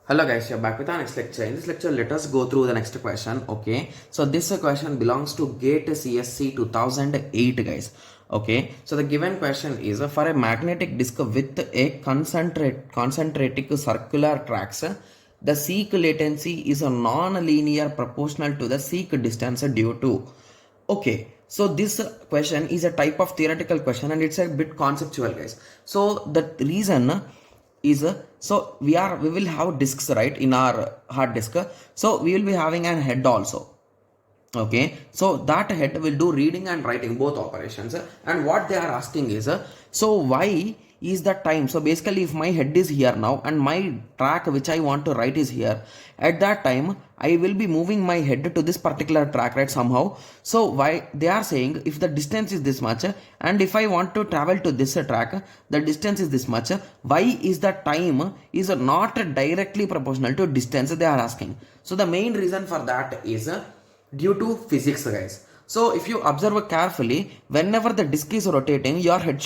Hello guys, you're back with our next lecture. In this lecture, let us go through the next question. Okay, so this question belongs to GATE CSC 2008, guys. Okay, so the given question is for a magnetic disk with a concentric circular tracks, the seek latency is a non-linear proportional to the seek distance due to. Okay, so this question is a type of theoretical question and it's a bit conceptual, guys. So the reason is so we will have disks, right, in our hard disk. So we will be having an head also. Okay, so that head will do reading and writing both operations, and what they are asking is so why is the time. So basically if my head is here now and my track which I want to write is here, at that time I will be moving my head to this particular track, right, somehow. So why they are saying if the distance is this much and if I want to travel to this track, the distance is this much, why is the time is not directly proportional to distance, they are asking. So the main reason for that is due to physics, guys. So if you observe carefully, whenever the disk is rotating, your head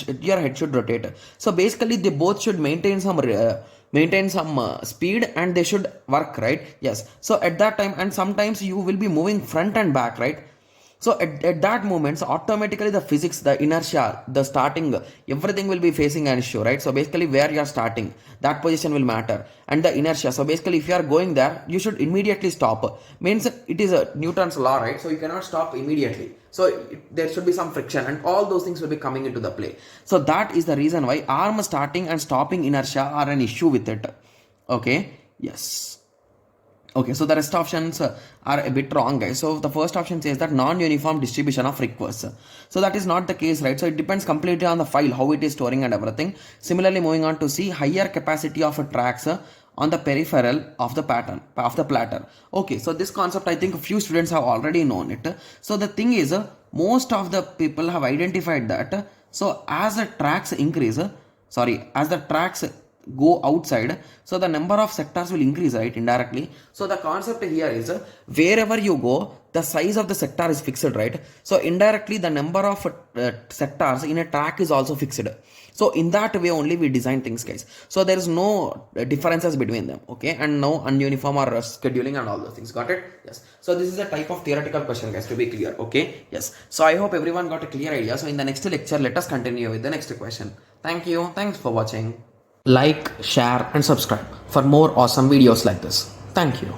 should rotate. So basically they both should maintain some speed and they should work, right? Yes. So at that time, and sometimes you will be moving front and back, right? So at that moment, so automatically the physics, the inertia, the starting, everything will be facing an issue, right? So basically where you are starting, that position will matter, and the inertia. So basically if you are going there, you should immediately stop. Means it is a Newton's law, right? So you cannot stop immediately. So there should be some friction and all those things will be coming into the play. So that is the reason why arm starting and stopping inertia are an issue with it. Okay, yes. Okay, so the rest options are a bit wrong, guys. So the first option says that non-uniform distribution of requests. So that is not the case, right? So it depends completely on the file, how it is storing and everything. Similarly, moving on to see higher capacity of tracks on the peripheral of the pattern, of the platter. Okay, so this concept, I think a few students have already known it. So the thing is, most of the people have identified that. So as the tracks increase, as the tracks go outside, so the number of sectors will increase, right, indirectly. So the concept here is wherever you go, the size of the sector is fixed, right? So indirectly the number of sectors in a track is also fixed. So in that way only we design things, guys. So there is no differences between them, okay, and no ununiform or scheduling and all those things. Got it? Yes. So this is a type of theoretical question, guys, to be clear. Okay, yes. So I hope everyone got a clear idea. So in the next lecture, let us continue with the next question. Thank you. Thanks for watching. Like, share and subscribe for more awesome videos like this. Thank you.